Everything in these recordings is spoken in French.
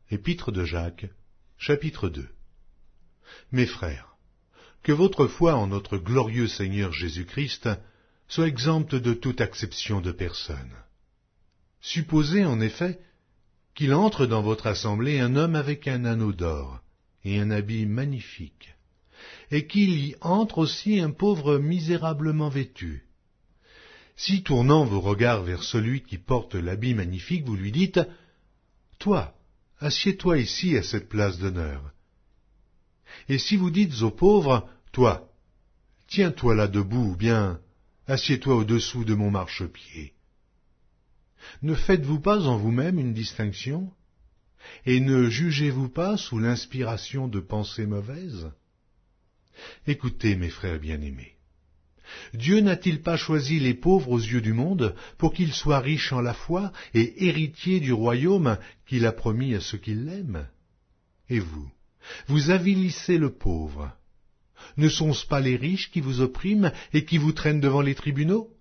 Épître de Jacques, chapitre 2. Mes frères, que votre foi en notre glorieux Seigneur Jésus-Christ soit exempte de toute acception de personne. Supposez en effet qu'il entre dans votre assemblée un homme avec un anneau d'or et un habit magnifique, et qu'il y entre aussi un pauvre misérablement vêtu. Si, tournant vos regards vers celui qui porte l'habit magnifique, vous lui dites « Toi, assieds-toi ici à cette place d'honneur. » Et si vous dites au pauvre « Toi, tiens-toi là debout, ou bien assieds-toi au-dessous de mon marchepied. » Ne faites-vous pas en vous-même une distinction? Et ne jugez-vous pas sous l'inspiration de pensées mauvaises? Écoutez, mes frères bien-aimés. Dieu n'a-t-il pas choisi les pauvres aux yeux du monde pour qu'ils soient riches en la foi et héritiers du royaume qu'il a promis à ceux qui l'aiment? Et vous, vous avilissez le pauvre. Ne sont-ce pas les riches qui vous oppriment et qui vous traînent devant les tribunaux?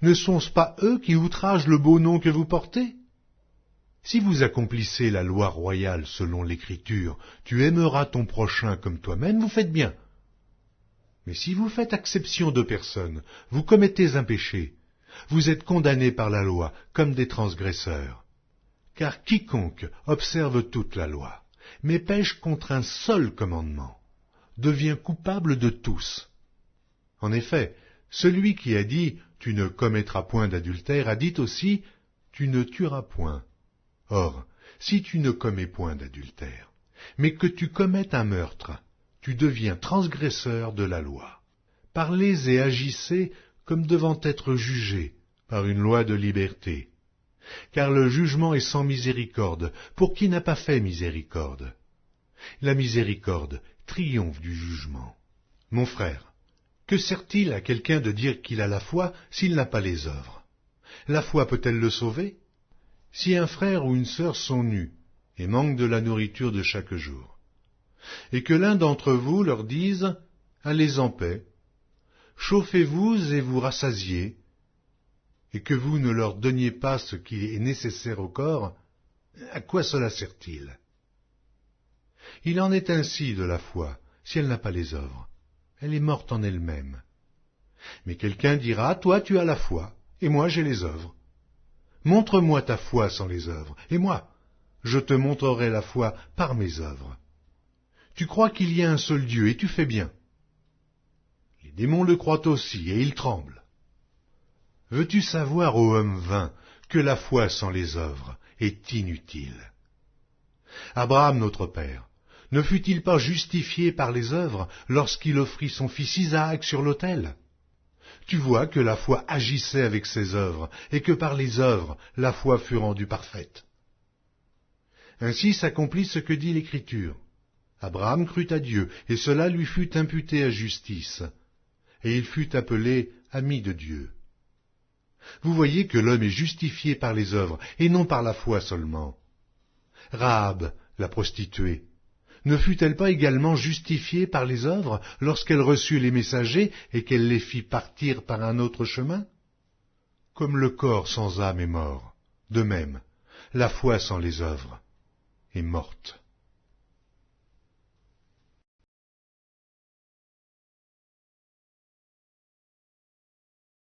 Ne sont-ce pas eux qui outragent le beau nom que vous portez? Si vous accomplissez la loi royale selon l'Écriture, tu aimeras ton prochain comme toi-même, vous faites bien. Mais si vous faites exception de personne, vous commettez un péché, vous êtes condamnés par la loi comme des transgresseurs. Car quiconque observe toute la loi, mais pêche contre un seul commandement, devient coupable de tous. En effet, celui qui a dit « Tu ne commettras point d'adultère » a dit aussi « Tu ne tueras point ». Or, si tu ne commets point d'adultère, mais que tu commettes un meurtre, tu deviens transgresseur de la loi. Parlez et agissez comme devant être jugés par une loi de liberté. Car le jugement est sans miséricorde pour qui n'a pas fait miséricorde. La miséricorde triomphe du jugement. Mon frère, que sert-il à quelqu'un de dire qu'il a la foi s'il n'a pas les œuvres? La foi peut-elle le sauver? Si un frère ou une sœur sont nus et manquent de la nourriture de chaque jour, et que l'un d'entre vous leur dise « Allez en paix, chauffez-vous et vous rassasiez », et que vous ne leur donniez pas ce qui est nécessaire au corps, à quoi cela sert-il? Il en est ainsi de la foi, si elle n'a pas les œuvres. Elle est morte en elle-même. Mais quelqu'un dira « Toi, tu as la foi, et moi j'ai les œuvres. Montre-moi ta foi sans les œuvres, et moi, je te montrerai la foi par mes œuvres. Tu crois qu'il y a un seul Dieu, et tu fais bien. Les démons le croient aussi, et ils tremblent. Veux-tu savoir, ô homme vain, que la foi sans les œuvres est inutile? Abraham, notre père, ne fut-il pas justifié par les œuvres lorsqu'il offrit son fils Isaac sur l'autel? Tu vois que la foi agissait avec ses œuvres, et que par les œuvres, la foi fut rendue parfaite. Ainsi s'accomplit ce que dit l'Écriture. Abraham crut à Dieu, et cela lui fut imputé à justice, et il fut appelé ami de Dieu. Vous voyez que l'homme est justifié par les œuvres, et non par la foi seulement. Rahab, la prostituée, ne fut-elle pas également justifiée par les œuvres lorsqu'elle reçut les messagers et qu'elle les fit partir par un autre chemin? Comme le corps sans âme est mort, de même, la foi sans les œuvres est morte.